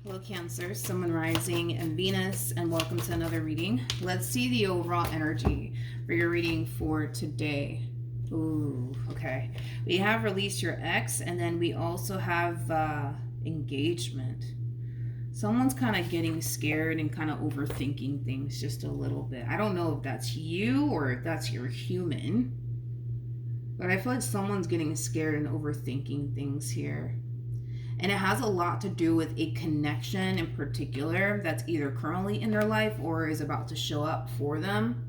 Hello Cancer, Sun, Moon, Rising, and Venus, and welcome to another reading. Let's see the overall energy for your reading for today. Ooh, okay. We have release your ex, and then we also have engagement. Someone's kind of getting scared and kind of overthinking things just a little bit. I don't know if that's you or if that's your human, but I feel like someone's getting scared and overthinking things here. And it has a lot to do with a connection in particular that's either currently in their life or is about to show up for them.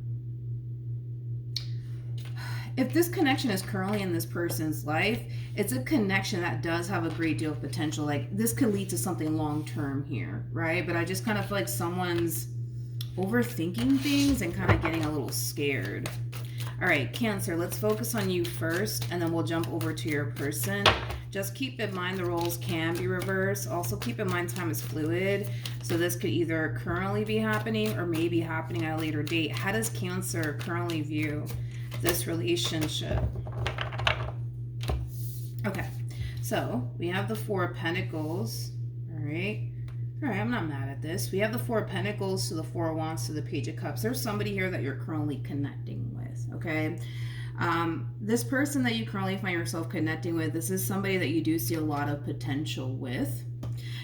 If this connection is currently in this person's life, it's a connection that does have a great deal of potential. Like, this could lead to something long term here, right? But I just kind of feel like someone's overthinking things and kind of getting a little scared. All right, Cancer, let's focus on you first, and then we'll jump over to your person. Just keep in mind the roles can be reversed. Also keep in mind time is fluid. So this could either currently be happening or maybe happening at a later date. How does Cancer currently view this relationship? Okay, so we have the Four of Pentacles. All right, I'm not mad at this. We have the Four of Pentacles to the Four of Wands to the Page of Cups. There's somebody here that you're currently connecting with, okay? This person that you currently find yourself connecting with, this is somebody that you do see a lot of potential with.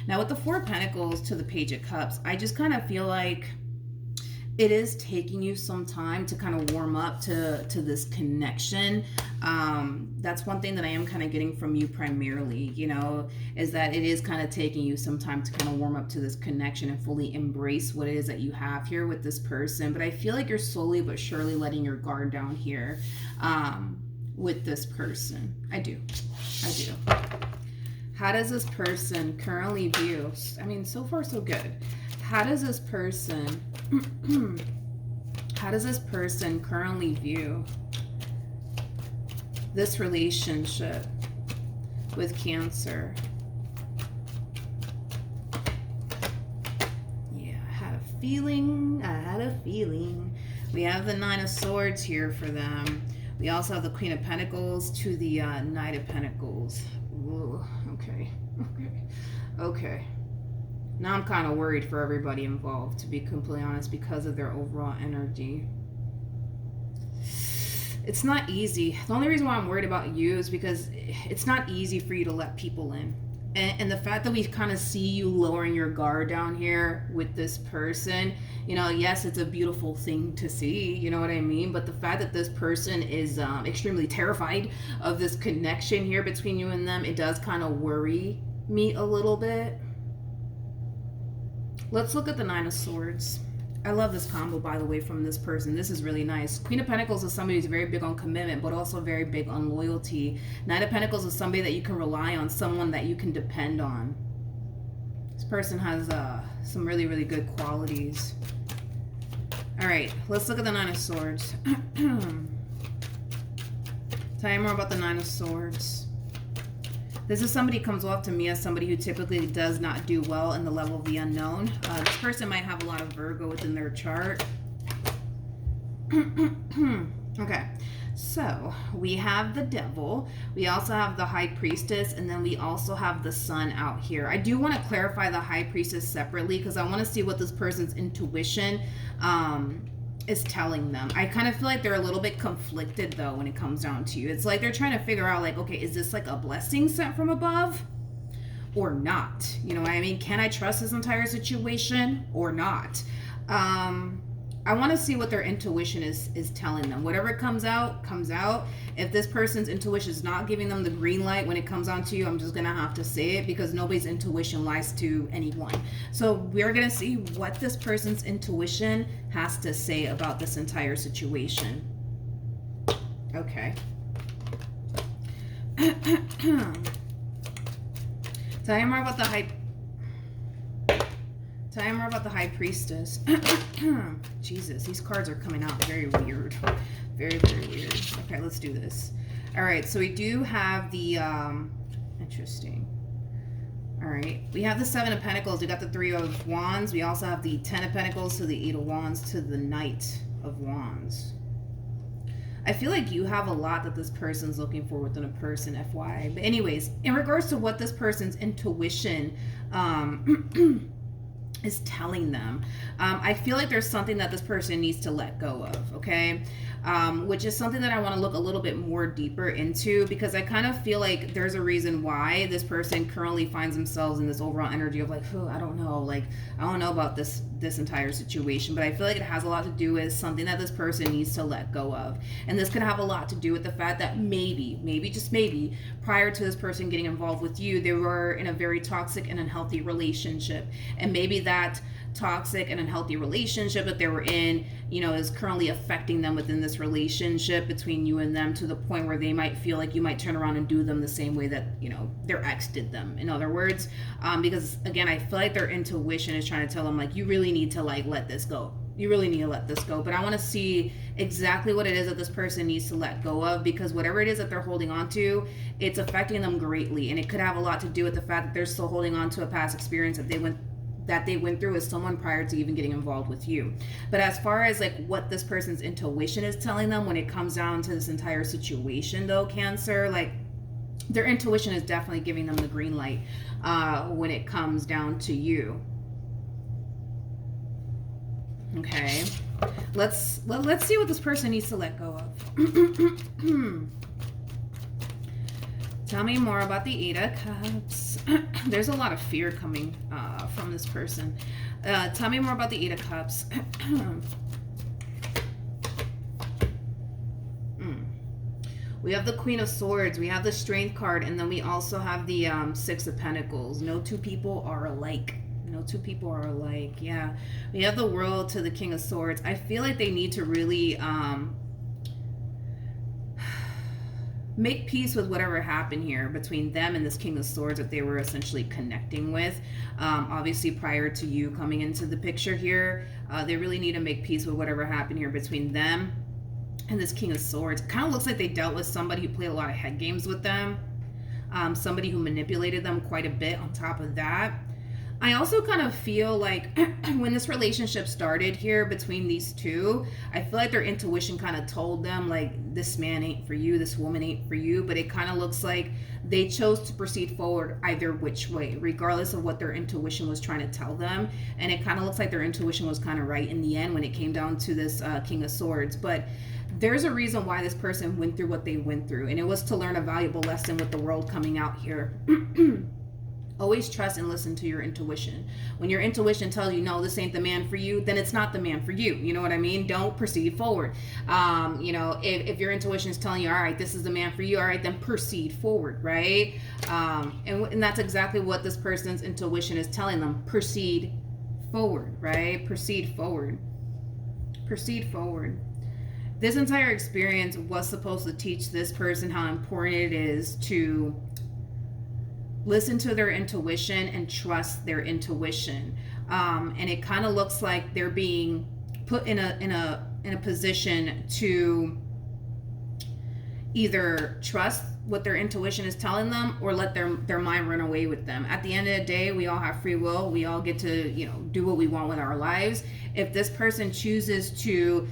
Now, with the Four of Pentacles to the Page of Cups, I just kind of feel like it is taking you some time to kind of warm up to this connection. That's one thing that I am kind of getting from you primarily, you know, is that it is kind of taking you some time to kind of warm up to this connection and fully embrace what it is that you have here with this person. But I feel like you're slowly but surely letting your guard down here with this person. I do. How does this person currently view? I mean, so far so good. How does this person currently view this relationship with Cancer? Yeah, I had a feeling. We have the Nine of Swords here for them. We also have the Queen of Pentacles to the Knight of Pentacles. Ooh, okay. Now I'm kind of worried for everybody involved, to be completely honest, because of their overall energy. It's not easy. The only reason why I'm worried about you is because it's not easy for you to let people in. And the fact that we kind of see you lowering your guard down here with this person, you know, yes, it's a beautiful thing to see, you know what I mean? But the fact that this person is extremely terrified of this connection here between you and them, it does kind of worry me a little bit. Let's look at the Nine of Swords. I love this combo, by the way, from this person. This is really nice. Queen of Pentacles is somebody who's very big on commitment, but also very big on loyalty. Knight of Pentacles is somebody that you can rely on, someone that you can depend on. This person has some really, really good qualities. All right, let's look at the Nine of Swords. Tell me more about the Nine of Swords. This is somebody who comes off to me as somebody who typically does not do well in the level of the unknown. This person might have a lot of Virgo within their chart. Okay, so we have the Devil. We also have the High Priestess, and then we also have the Sun out here. I do want to clarify the High Priestess separately because I want to see what this person's intuition is telling them. I kind of feel like they're a little bit conflicted though when it comes down to you. It's like they're trying to figure out like, okay, is this like a blessing sent from above or not? You know what I mean? Can I trust this entire situation or not? I want to see what their intuition is telling them. Whatever comes out, comes out. If this person's intuition is not giving them the green light when it comes on to you, I'm just going to have to say it because nobody's intuition lies to anyone. So we're going to see what this person's intuition has to say about this entire situation. Okay. Tell me more about the High Priestess. Jesus, these cards are coming out very weird. Very, very weird. Okay, let's do this. All right, so we do have the, interesting. All right, we have the Seven of Pentacles. We got the Three of Wands. We also have the Ten of Pentacles to the Eight of Wands to the Knight of Wands. I feel like you have a lot that this person's looking for within a person, FYI. But anyways, in regards to what this person's intuition is telling them, I feel like there's something that this person needs to let go of, okay? Which is something that I want to look a little bit more deeper into, because I kind of feel like there's a reason why this person currently finds themselves in this overall energy of like, oh, I don't know, like, I don't know about this entire situation, but I feel like it has a lot to do with something that this person needs to let go of. And this could have a lot to do with the fact that maybe, just maybe, prior to this person getting involved with you, they were in a very toxic and unhealthy relationship. And maybe that toxic and unhealthy relationship that they were in, you know, is currently affecting them within this relationship between you and them, to the point where they might feel like you might turn around and do them the same way that, you know, their ex did them, in other words. Because again, I feel like their intuition is trying to tell them like, you really need to like let this go. You really need to let this go. But I want to see exactly what it is that this person needs to let go of, because whatever it is that they're holding on to, it's affecting them greatly. And it could have a lot to do with the fact that they're still holding on to a past experience that they went through with someone prior to even getting involved with you. But as far as like what this person's intuition is telling them when it comes down to this entire situation though, Cancer, like their intuition is definitely giving them the green light when it comes down to you. Okay, let's see what this person needs to let go of. Tell me more about the Eight of Cups. There's a lot of fear coming from this person. Tell me more about the Eight of Cups. We have the Queen of Swords, we have the Strength card, and then we also have the Six of Pentacles. No two people are alike. No two people are alike. Yeah. We have the World to the King of Swords. I feel like they need to really make peace with whatever happened here between them and this King of Swords that they were essentially connecting with. Obviously, prior to you coming into the picture here, they really need to make peace with whatever happened here between them and this King of Swords. It kind of looks like they dealt with somebody who played a lot of head games with them, somebody who manipulated them quite a bit on top of that. I also kind of feel like when this relationship started here between these two, I feel like their intuition kind of told them like, this man ain't for you, this woman ain't for you, but it kind of looks like they chose to proceed forward either which way, regardless of what their intuition was trying to tell them. And it kind of looks like their intuition was kind of right in the end when it came down to this King of Swords. But there's a reason why this person went through what they went through, and it was to learn a valuable lesson with the World coming out here. Always trust and listen to your intuition. When your intuition tells you, no, this ain't the man for you, then it's not the man for you. You know what I mean? Don't proceed forward. You know, if your intuition is telling you, all right, this is the man for you, all right, then proceed forward, right? And that's exactly what this person's intuition is telling them. Proceed forward, right? Proceed forward. Proceed forward. This entire experience was supposed to teach this person how important it is to listen to their intuition and trust their intuition. And it kind of looks like they're being put in a position to either trust what their intuition is telling them or let their mind run away with them. At the end of the day, we all have free will. We all get to, you know, do what we want with our lives. If this person chooses to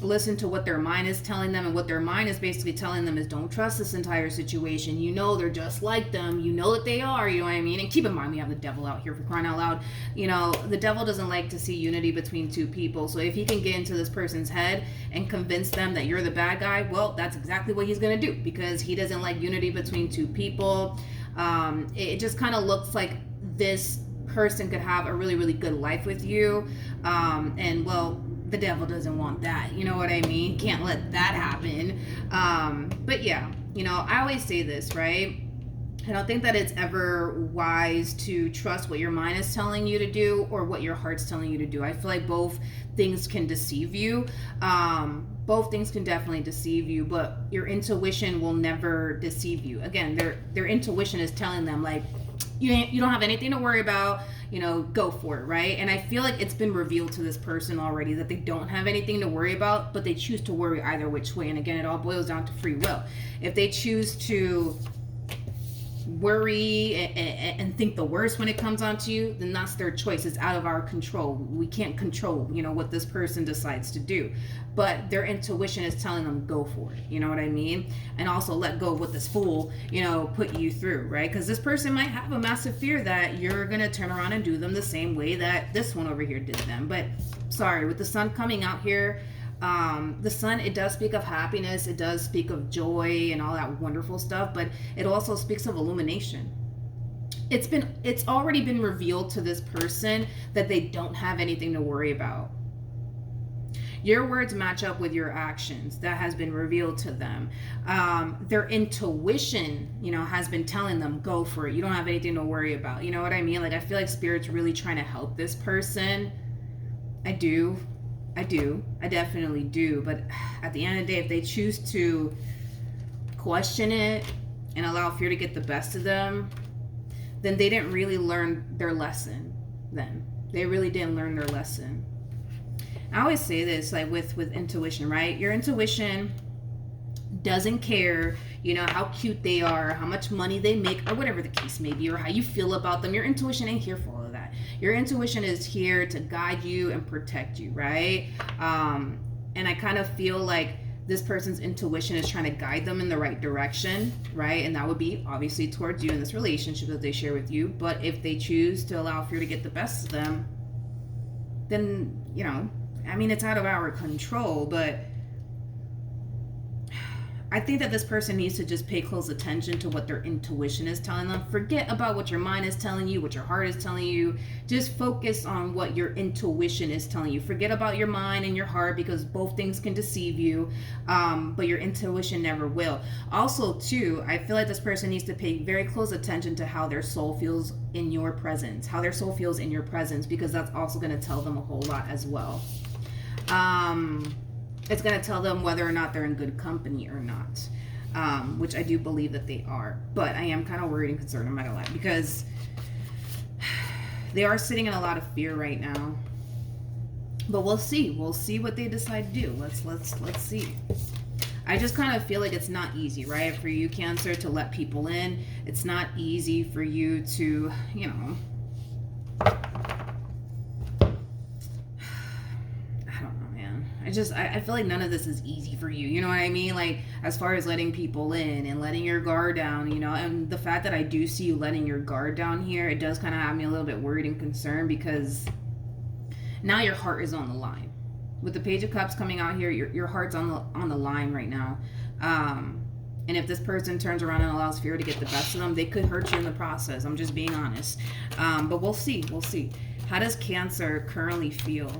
listen to what their mind is telling them, and what their mind is basically telling them is, don't trust this entire situation. You know, they're just like them. You know that they are, you know what I mean? And keep in mind, we have the devil out here, for crying out loud. You know, the devil doesn't like to see unity between two people. So if he can get into this person's head and convince them that you're the bad guy, well, that's exactly what he's going to do, because he doesn't like unity between two people. It just kind of looks like this person could have a really, really good life with you. And well, the devil doesn't want that, you know what I mean? Can't let that happen. But yeah, you know, I always say this, right? I don't think that it's ever wise to trust what your mind is telling you to do or what your heart's telling you to do. I feel like both things can deceive you. Both things can definitely deceive you, but your intuition will never deceive you. Again, their intuition is telling them like, you don't have anything to worry about, you know, go for it, right? And I feel like it's been revealed to this person already that they don't have anything to worry about, but they choose to worry either which way. And again, it all boils down to free will. If they choose to worry and think the worst when it comes onto you, then that's their choice. It's out of our control. We can't control, what this person decides to do. But their intuition is telling them go for it. You know what I mean? And also let go of what this fool, put you through, right? Because this person might have a massive fear that you're gonna turn around and do them the same way that this one over here did them. But sorry, with the sun coming out here, the sun, it does speak of happiness, it does speak of joy and all that wonderful stuff, but it also speaks of illumination. It's already been revealed to this person that they don't have anything to worry about. Your words match up with your actions. That has been revealed to them. Their intuition, has been telling them, go for it. You don't have anything to worry about. You know what I mean? Like, I feel like Spirit's really trying to help this person. I definitely do. But at the end of the day, if they choose to question it and allow fear to get the best of them, then they didn't really learn their lesson then. They really didn't learn their lesson. I always say this, like with intuition, right? Your intuition doesn't care, how cute they are, how much money they make, or whatever the case may be, or how you feel about them. Your intuition ain't here for all of that. Your intuition is here to guide you and protect you, right? And I kind of feel like this person's intuition is trying to guide them in the right direction, right? And that would be obviously towards you in this relationship that they share with you. But if they choose to allow fear to get the best of them, then, it's out of our control, but I think that this person needs to just pay close attention to what their intuition is telling them. Forget about what your mind is telling you, what your heart is telling you. Just focus on what your intuition is telling you. Forget about your mind and your heart, because both things can deceive you, but your intuition never will. Also, too, I feel like this person needs to pay very close attention to how their soul feels in your presence, because that's also going to tell them a whole lot as well. It's going to tell them whether or not they're in good company or not, which I do believe that they are. But I am kind of worried and concerned, I'm not going to lie, because they are sitting in a lot of fear right now. But we'll see. We'll see what they decide to do. Let's see. I just kind of feel like it's not easy, right? For you, Cancer, to let people in. It's not easy for you to, I feel like none of this is easy for you. You know what I mean? Like, as far as letting people in and letting your guard down, and the fact that I do see you letting your guard down here, it does kind of have me a little bit worried and concerned, because now your heart is on the line. With the Page of Cups coming out here, your heart's on the line right now. And if this person turns around and allows fear to get the best of them, they could hurt you in the process. I'm just being honest. But we'll see. How does Cancer currently feel?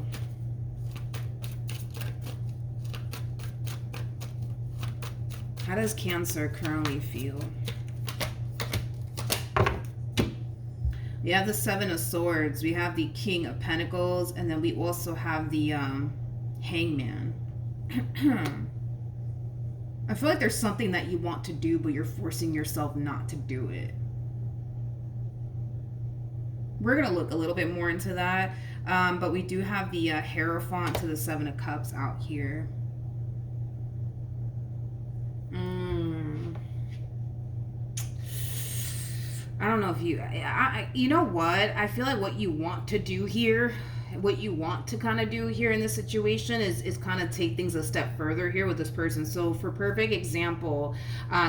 How does Cancer currently feel? We have the Seven of Swords. We have the King of Pentacles. And then we also have the Hangman. I feel like there's something that you want to do, but you're forcing yourself not to do it. We're going to look a little bit more into that. But we do have the Hierophant to the Seven of Cups out here. I don't know if you know what? I feel like what you want to do here, what you want to kind of do here in this situation is kind of take things a step further here with this person. So for perfect example,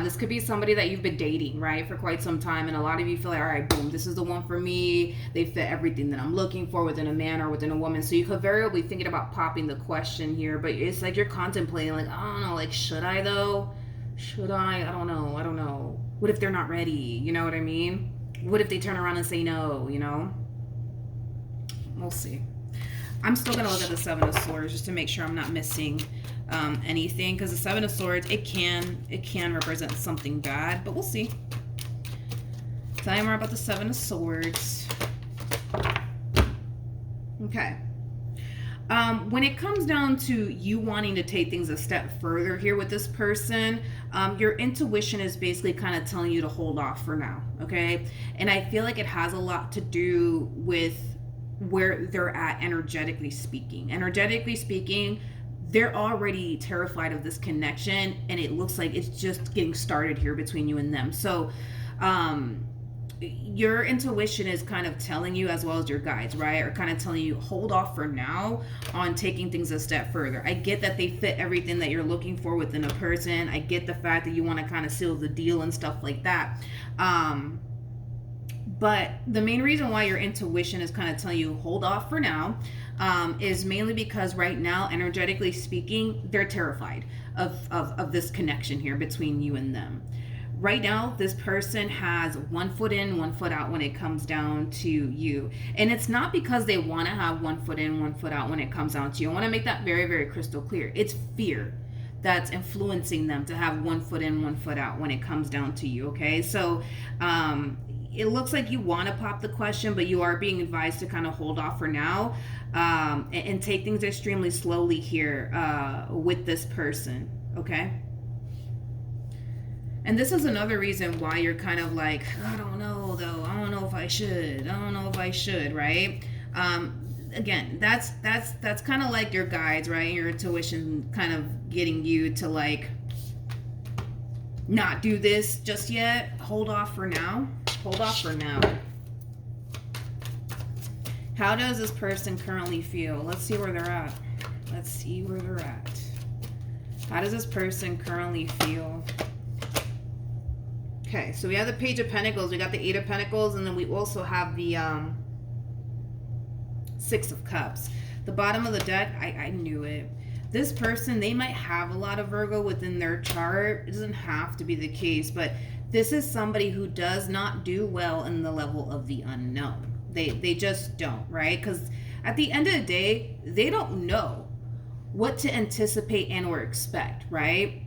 this could be somebody that you've been dating, right, for quite some time. And a lot of you feel like, all right, boom, this is the one for me. They fit everything that I'm looking for within a man or within a woman. So you could very well be thinking about popping the question here, but it's like you're contemplating, like, I don't know, like, should I though? Should I? I don't know. What if they're not ready? You know what I mean? What if they turn around and say no, We'll see. I'm still going to look at the Seven of Swords just to make sure I'm not missing anything. Because the Seven of Swords, it can represent something bad. But we'll see. Tell me more about the Seven of Swords. Okay. When it comes down to you wanting to take things a step further here with this person, your intuition is basically kind of telling you to hold off for now, okay? And I feel like it has a lot to do with where they're at energetically speaking. Energetically speaking, they're already terrified of this connection, and it looks like it's just getting started here between you and them. So Your intuition is kind of telling you, as well as your guides, right, are kind of telling you hold off for now on taking things a step further. I get that they fit everything that you're looking for within a person. I get the fact that you want to kind of seal the deal and stuff like that. But the main reason why your intuition is kind of telling you hold off for now is mainly because right now, energetically speaking, they're terrified of this connection here between you and them. Right now, this person has one foot in, one foot out when it comes down to you. And it's not because they want to have one foot in, one foot out when it comes down to you. I want to make that very, very crystal clear. It's fear that's influencing them to have one foot in, one foot out when it comes down to you, okay? So, it looks like you want to pop the question, but you are being advised to kind of hold off for now, and take things extremely slowly here with this person, okay? And this is another reason why you're kind of like, I don't know though. I don't know if I should. I don't know if I should, right? Again, that's kind of like your guides, right? Your intuition kind of getting you to like not do this just yet. Hold off for now. Hold off for now. How does this person currently feel? Let's see where they're at. Let's see where they're at. How does this person currently feel? Okay, so we have the Page of Pentacles, we got the Eight of Pentacles, and then we also have the Six of Cups. The bottom of the deck, I knew it. This person, they might have a lot of Virgo within their chart. It doesn't have to be the case, but this is somebody who does not do well in the level of the unknown. They just don't, right? Because at the end of the day, they don't know what to anticipate and or expect, right?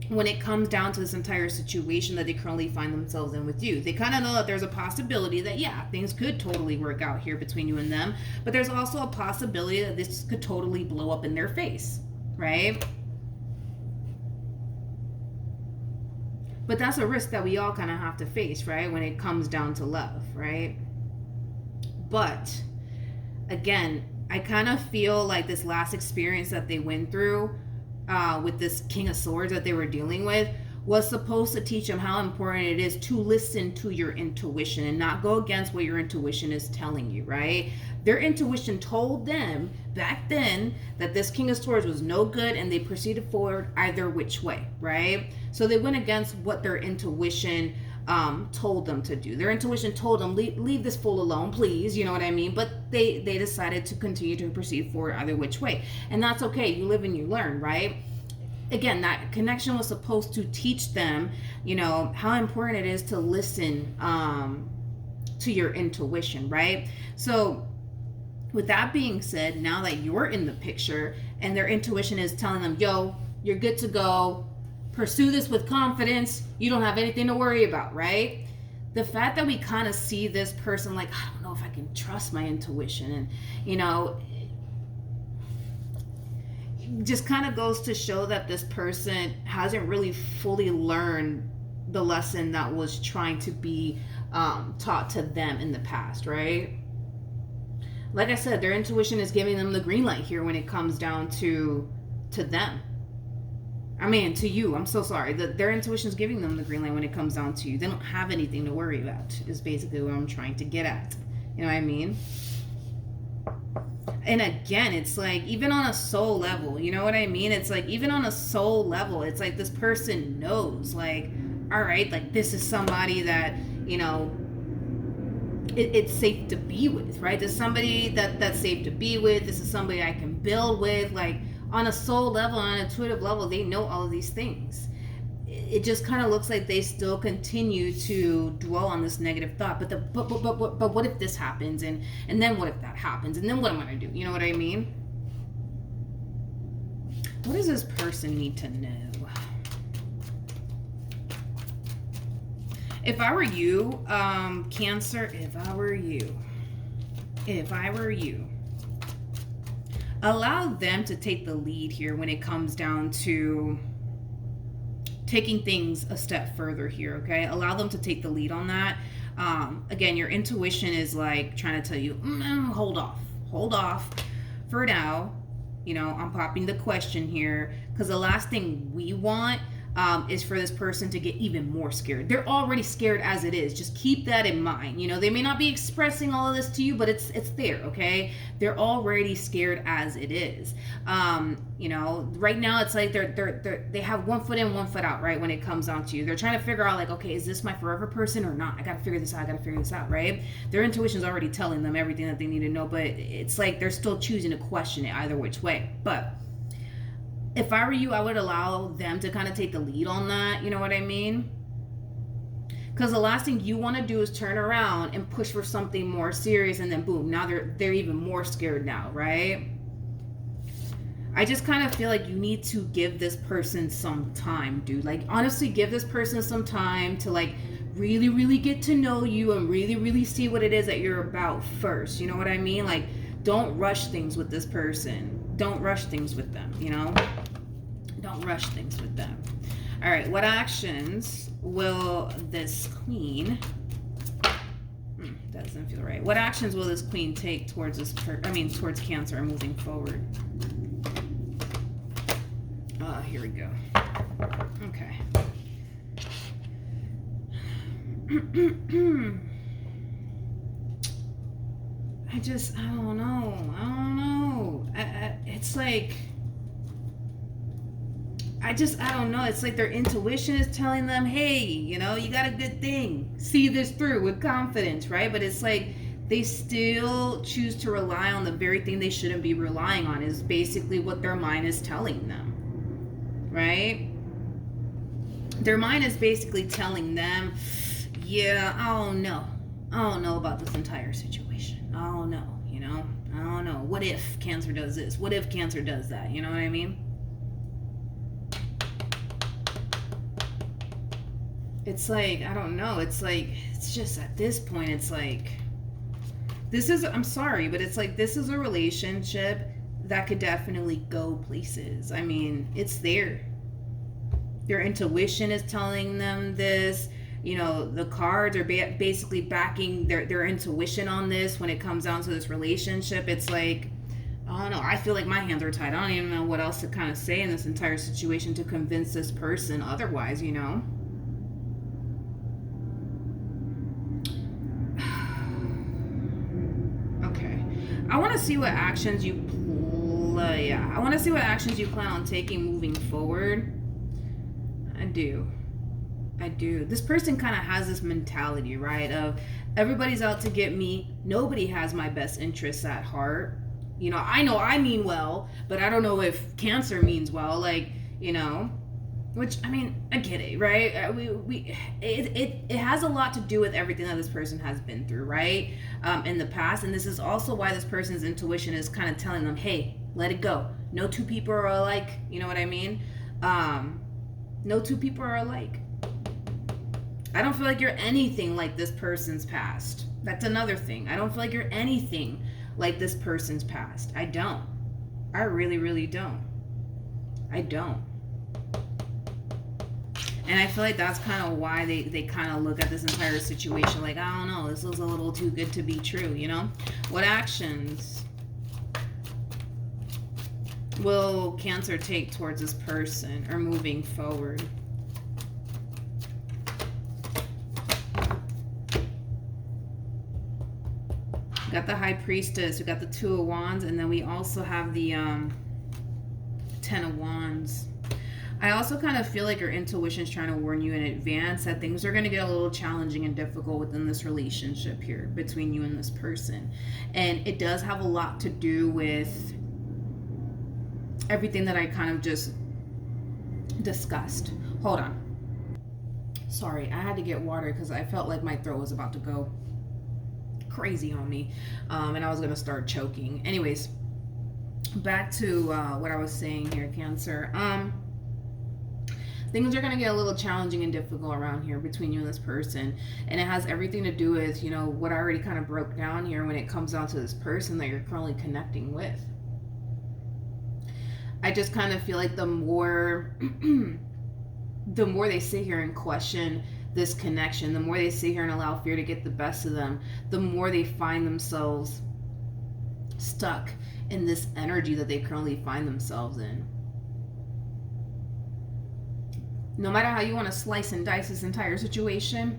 When it comes down to this entire situation that they currently find themselves in with you. They kind of know that there's a possibility that, yeah, things could totally work out here between you and them, but there's also a possibility that this could totally blow up in their face, right? But that's a risk that we all kind of have to face, right, when it comes down to love, right? But again, I kind of feel like this last experience that they went through with this King of Swords that they were dealing with was supposed to teach them how important it is to listen to your intuition and not go against what your intuition is telling you, right? Their intuition told them back then that this King of Swords was no good, and they proceeded forward either which way, right? So they went against what their intuition told them to do. Their intuition told them, leave this fool alone, please, you know what I mean? But they decided to continue to proceed forward either which way. And that's okay. You live and you learn, right? Again, that connection was supposed to teach them, you know, how important it is to listen to your intuition, right? So with that being said, now that you're in the picture and their intuition is telling them, yo, you're good to go, pursue this with confidence, you don't have anything to worry about, right? The fact that we kind of see this person like, I don't know if I can trust my intuition, and you know, just kind of goes to show that this person hasn't really fully learned the lesson that was trying to be taught to them in the past, right? Like I said, their intuition is giving them the green light here when it comes down to them. I mean, to you, I'm so sorry. Their intuition is giving them the green light when it comes down to you. They don't have anything to worry about, is basically what I'm trying to get at. You know what I mean? And again, it's like, even on a soul level, you know what I mean? It's like, even on a soul level, it's like this person knows, like, all right, like, this is somebody that, you know, it's safe to be with, right? There's somebody that's safe to be with. This is somebody I can build with, like, on a soul level, on an intuitive level, they know all of these things. It just kind of looks like they still continue to dwell on this negative thought. But what if this happens? And then what if that happens? And then what am I going to do? You know what I mean? What does this person need to know? If I were you, Cancer, if I were you, allow them to take the lead here when it comes down to taking things a step further here, okay? Allow them to take the lead on that. Again, your intuition is like trying to tell you, hold off for now. You know, I'm popping the question here because the last thing we want is for this person to get even more scared. They're already scared as it is. Just keep that in mind. You know, they may not be expressing all of this to you, but it's there, okay? They're already scared as it is. You know, right now it's like they have one foot in, one foot out, right? When it comes down to you, they're trying to figure out like, okay, is this my forever person or not? I gotta figure this out, right? Their intuition's already telling them everything that they need to know, but it's like they're still choosing to question it either which way. But if I were you, I would allow them to kind of take the lead on that. You know what I mean? Because the last thing you want to do is turn around and push for something more serious, and then boom, now they're even more scared now, right? I just kind of feel like you need to give this person some time, dude. Like, honestly, give this person some time to like really, really get to know you and really, really see what it is that you're about first. You know what I mean? Like, don't rush things with this person. Don't rush things with them, you know? Don't rush things with them. All right, what actions will this queen... doesn't feel right. What actions will this queen take towards towards Cancer moving forward? Here we go. Okay. I don't know. It's like, I don't know. It's like their intuition is telling them, hey, you know, you got a good thing. See this through with confidence, right? But it's like they still choose to rely on the very thing they shouldn't be relying on, is basically what their mind is telling them, right? Their mind is basically telling them, yeah, I don't know about this entire situation. I don't know, you know? I don't know. What if Cancer does this? What if Cancer does that? You know what I mean? It's like, I don't know. It's like, it's just at this point, it's like, I'm sorry, but it's like, this is a relationship that could definitely go places. I mean, it's there. Their intuition is telling them this. You know, the cards are basically backing their intuition on this when it comes down to this relationship. It's like, I don't know. I feel like my hands are tied. I don't even know what else to kind of say in this entire situation to convince this person otherwise, you know? Okay. I want to see what actions you I want to see what actions you plan on taking moving forward. I do. This person kind of has this mentality, right? Of everybody's out to get me. Nobody has my best interests at heart. You know I mean well, but I don't know if Cancer means well. Like, you know, which, I mean, I get it, right? It has a lot to do with everything that this person has been through, right? In the past. And this is also why this person's intuition is kind of telling them, hey, let it go. No two people are alike. You know what I mean? No two people are alike. I don't feel like you're anything like this person's past. That's another thing. I don't feel like you're anything like this person's past. I don't. I really, really don't. I don't. And I feel like that's kind of why they kind of look at this entire situation like, I don't know, this is a little too good to be true, you know? What actions will Cancer take towards this person or moving forward? We got the High Priestess, we got the Two of Wands, and then we also have the Ten of Wands. I also kind of feel like your intuition is trying to warn you in advance that things are going to get a little challenging and difficult within this relationship here between you and this person. And it does have a lot to do with everything that I kind of just discussed. Hold on. Sorry, I had to get water because I felt like my throat was about to go crazy on me. And I was going to start choking. Anyways, back to what I was saying here, Cancer. Things are going to get a little challenging and difficult around here between you and this person. And it has everything to do with, you know, what I already kind of broke down here when it comes down to this person that you're currently connecting with. I just kind of feel like the more they sit here and question this connection, the more they sit here and allow fear to get the best of them, the more they find themselves stuck in this energy that they currently find themselves in. no matter how you want to slice and dice this entire situation,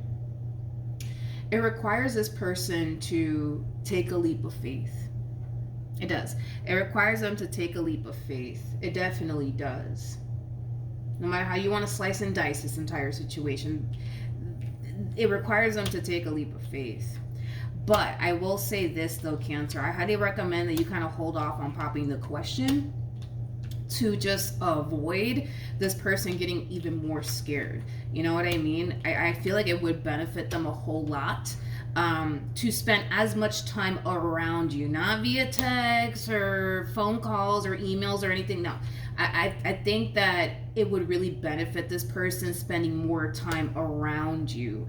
it requires this person to take a leap of faith. It does. It requires them to take a leap of faith. It definitely does. No matter how you want to slice and dice this entire situation, it requires them to take a leap of faith. But I will say this though, Cancer, I highly recommend that you kind of hold off on popping the question to just avoid this person getting even more scared. You know what I mean? I feel like it would benefit them a whole lot to spend as much time around you, not via text or phone calls or emails or anything. No, I think that it would really benefit this person spending more time around you.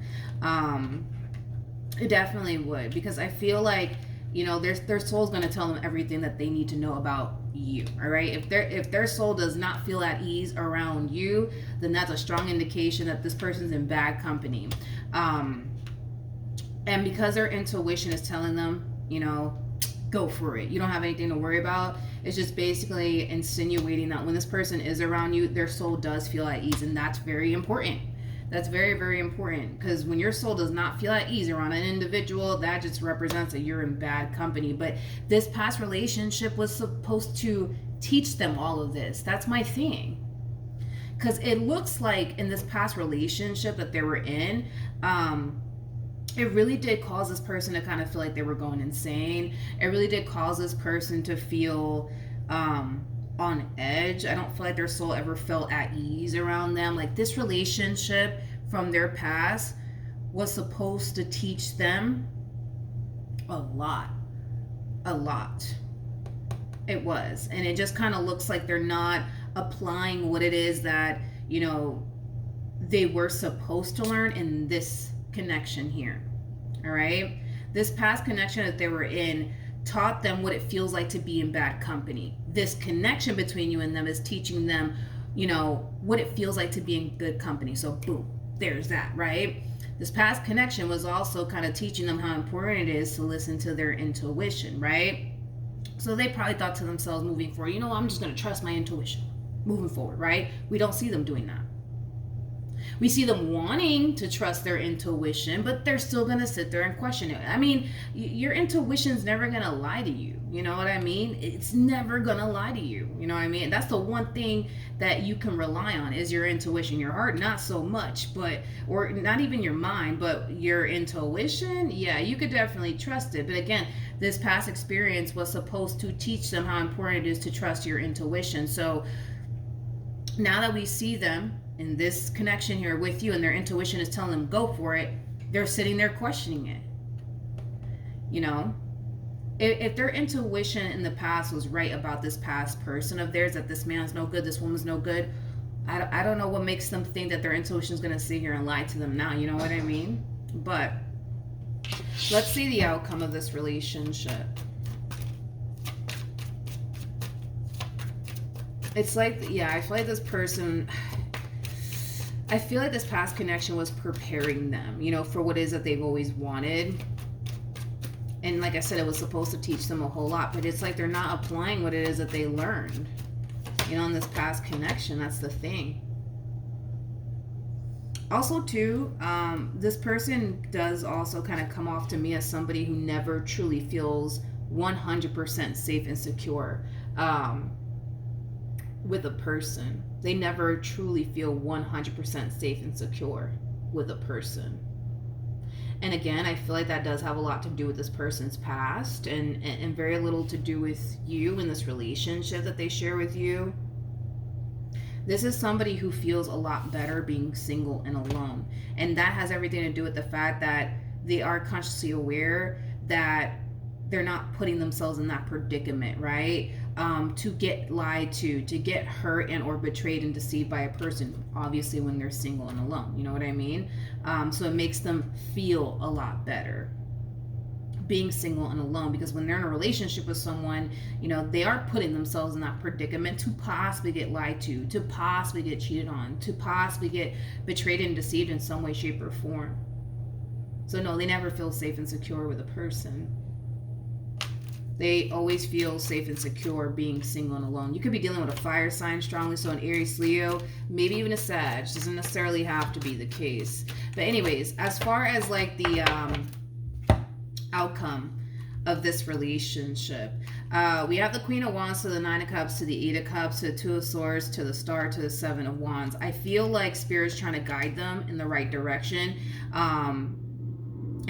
It definitely would, because I feel like, you know, their soul's going to tell them everything that they need to know about you. All right, if their soul does not feel at ease around you, then that's a strong indication that this person's in bad company. And because their intuition is telling them, you know, go for it, you don't have anything to worry about, it's just basically insinuating that when this person is around you, their soul does feel at ease. And that's very important. That's very, very important, because when your soul does not feel at ease around an individual, that just represents that you're in bad company. But this past relationship was supposed to teach them all of this. That's my thing. Because it looks like in this past relationship that they were in, it really did cause this person to kind of feel like they were going insane. It really did cause this person to feel on edge. I don't feel like their soul ever felt at ease around them. Like, this relationship from their past was supposed to teach them a lot. It was. And it just kind of looks like they're not applying what it is that, you know, they were supposed to learn in this connection here. All right, this past connection that they were in taught them what it feels like to be in bad company. This connection between you and them is teaching them, you know, what it feels like to be in good company. So boom, there's that, right? This past connection was also kind of teaching them how important it is to listen to their intuition, right? So they probably thought to themselves moving forward, you know, I'm just going to trust my intuition moving forward, right? We don't see them doing that. We see them wanting to trust their intuition, but they're still going to sit there and question it. I mean, your intuition's never going to lie to you. You know what I mean? It's never going to lie to you. You know what I mean? That's the one thing that you can rely on is your intuition. Your heart, not so much, but, or not even your mind, but your intuition. Yeah, you could definitely trust it. But again, this past experience was supposed to teach them how important it is to trust your intuition. So now that we see them in this connection here with you and their intuition is telling them go for it, they're sitting there questioning it. You know, if their intuition in the past was right about this past person of theirs, that this man's no good, this woman's no good, I don't know what makes them think that their intuition is going to sit here and lie to them now. You know what I mean? But let's see the outcome of this relationship. It's like, yeah, I feel like this person, I feel like this past connection was preparing them, you know, for what it is that they've always wanted. And like I said, it was supposed to teach them a whole lot, but it's like they're not applying what it is that they learned, you know, in this past connection. That's the thing. Also, too, this person does also kind of come off to me as somebody who never truly feels 100% safe and secure with a person. They never truly feel 100% safe and secure with a person. And again, I feel like that does have a lot to do with this person's past and very little to do with you and this relationship that they share with you. This is somebody who feels a lot better being single and alone. And that has everything to do with the fact that they are consciously aware that they're not putting themselves in that predicament, right? To get lied to get hurt and or betrayed and deceived by a person, obviously when they're single and alone. You know what I mean? So it makes them feel a lot better being single and alone, because when they're in a relationship with someone, you know, they are putting themselves in that predicament to possibly get lied to possibly get cheated on, to possibly get betrayed and deceived in some way, shape, or form. So no, they never feel safe and secure with a person. They always feel safe and secure being single and alone. You could be dealing with a fire sign strongly, so an Aries, Leo, maybe even a Sag. Doesn't necessarily have to be the case. But anyways, as far as like the outcome of this relationship, we have the Queen of Wands to the Nine of Cups to the Eight of Cups to the Two of Swords to the Star to the Seven of Wands. I feel like Spirit's trying to guide them in the right direction.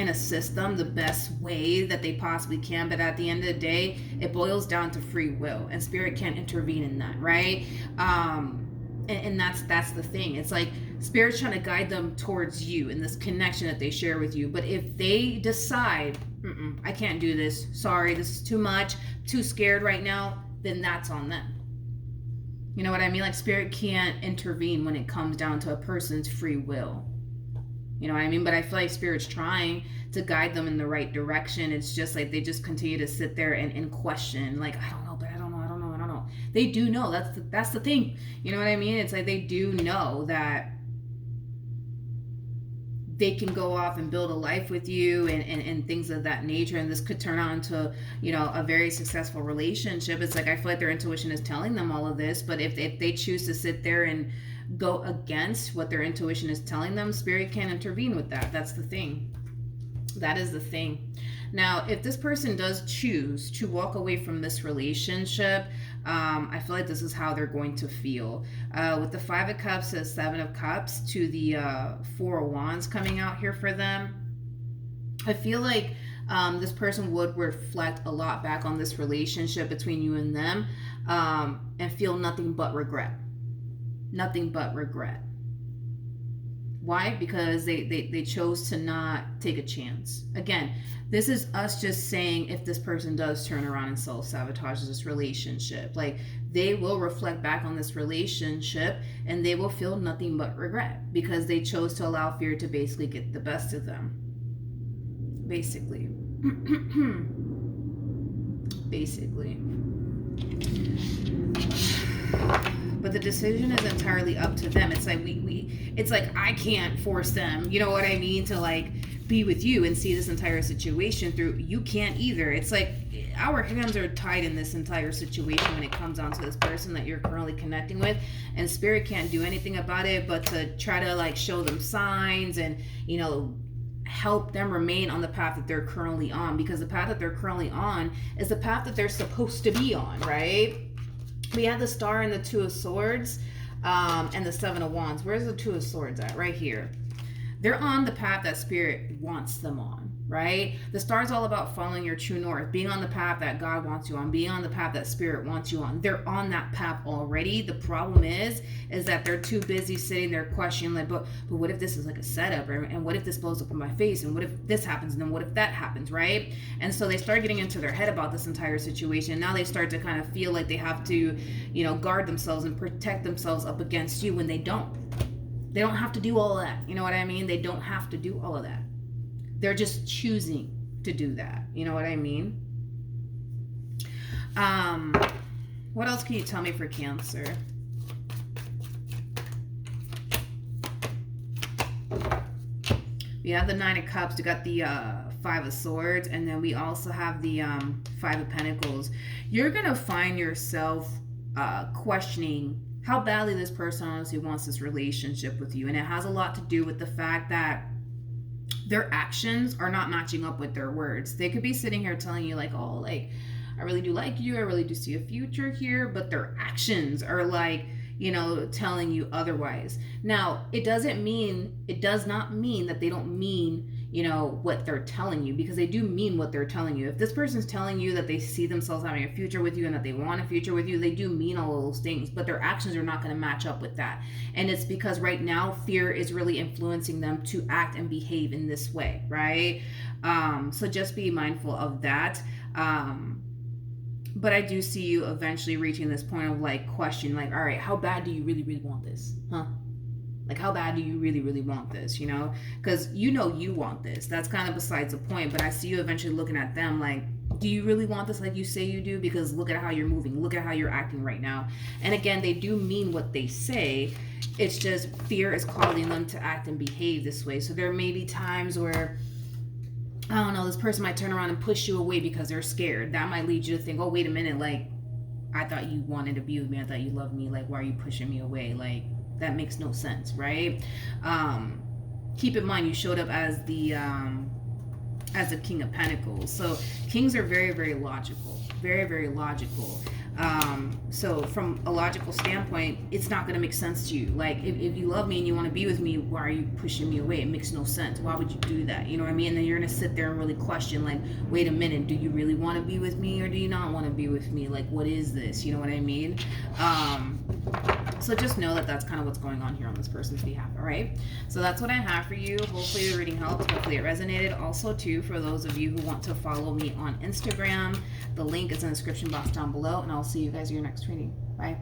And assist them the best way that they possibly can. But at the end of the day, it boils down to free will, and Spirit can't intervene in that, right? And that's the thing. It's like Spirit's trying to guide them towards you and this connection that they share with you. But if they decide, I can't do this, sorry, this is too much, too scared right now, then that's on them. You know what I mean? Like, Spirit can't intervene when it comes down to a person's free will. You know what I mean? But I feel like Spirit's trying to guide them in the right direction. It's just like they just continue to sit there and question, like, I don't know, but I don't know. They do know. That's the thing. You know what I mean? It's like they do know that they can go off and build a life with you and things of that nature. And this could turn out into, you know, a very successful relationship. It's like, I feel like their intuition is telling them all of this. But if they choose to sit there and go against what their intuition is telling them, Spirit can't intervene with that. That's the thing. That is the thing. Now, if this person does choose to walk away from this relationship, I feel like this is how they're going to feel. With the Five of Cups to the Seven of Cups to the Four of Wands coming out here for them, I feel like this person would reflect a lot back on this relationship between you and them, and feel nothing but regret. Nothing but regret. Why? Because they chose to not take a chance. Again, this is us just saying, if this person does turn around and self-sabotage this relationship, like, they will reflect back on this relationship and they will feel nothing but regret because they chose to allow fear to basically get the best of them. Basically. Basically. But the decision is entirely up to them. It's like it's like, I can't force them, you know what I mean, to like be with you and see this entire situation through. You can't either. It's like our hands are tied in this entire situation when it comes down to this person that you're currently connecting with, and Spirit can't do anything about it but to try to like show them signs and, you know, help them remain on the path that they're currently on, because the path that they're currently on is the path that they're supposed to be on, right? We have the Star and the Two of Swords, and the Seven of Wands. Where's the Two of Swords at? Right here. They're on the path that Spirit wants them on, right? The Star is all about following your true north, being on the path that God wants you on, being on the path that Spirit wants you on. They're on that path already. The problem is that they're too busy sitting there questioning, like, but what if this is like a setup, and what if this blows up in my face, and what if this happens, and then what if that happens, right? And so they start getting into their head about this entire situation. And now they start to kind of feel like they have to, you know, guard themselves and protect themselves up against you when they don't. They don't have to do all of that. You know what I mean? They don't have to do all of that. They're just choosing to do that. You know what I mean? What else can you tell me for Cancer? We have the Nine of Cups. We got the Five of Swords. And then we also have the Five of Pentacles. You're going to find yourself questioning how badly this person honestly wants this relationship with you. And it has a lot to do with the fact that their actions are not matching up with their words. They could be sitting here telling you like, oh, like, I really do like you, I really do see a future here, but their actions are like, you know, telling you otherwise. Now, it does not mean that they don't mean, you know, what they're telling you, because they do mean what they're telling you. If this person's telling you that they see themselves having a future with you and that they want a future with you, they do mean all of those things, but their actions are not going to match up with that. And it's because right now fear is really influencing them to act and behave in this way, right? So just be mindful of that. But I do see you eventually reaching this point of like question, like, all right, how bad do you really, really want this? Huh? Like, how bad do you really, really want this, you know? Because you know you want this. That's kind of besides the point. But I see you eventually looking at them like, do you really want this like you say you do? Because look at how you're moving. Look at how you're acting right now. And again, they do mean what they say. It's just fear is causing them to act and behave this way. So there may be times where I don't know, this person might turn around and push you away because they're scared. That might lead you to think, oh, wait a minute, like, I thought you wanted to be with me. I thought you loved me. Like, why are you pushing me away? Like, that makes no sense, right? Keep in mind, you showed up as the King of Pentacles. So kings are very, very logical. Very, very logical. So from a logical standpoint, it's not going to make sense to you. Like, if you love me and you want to be with me, why are you pushing me away? It makes no sense. Why would you do that? You know what I mean? And then you're going to sit there and really question, like, wait a minute, do you really want to be with me or do you not want to be with me? Like, what is this? You know what I mean? So just know that that's kind of what's going on here on this person's behalf, all right? So that's what I have for you. Hopefully the reading helped. Hopefully it resonated. Also, too, for those of you who want to follow me on Instagram, the link is in the description box down below, and I'll see you guys in your next reading. Bye.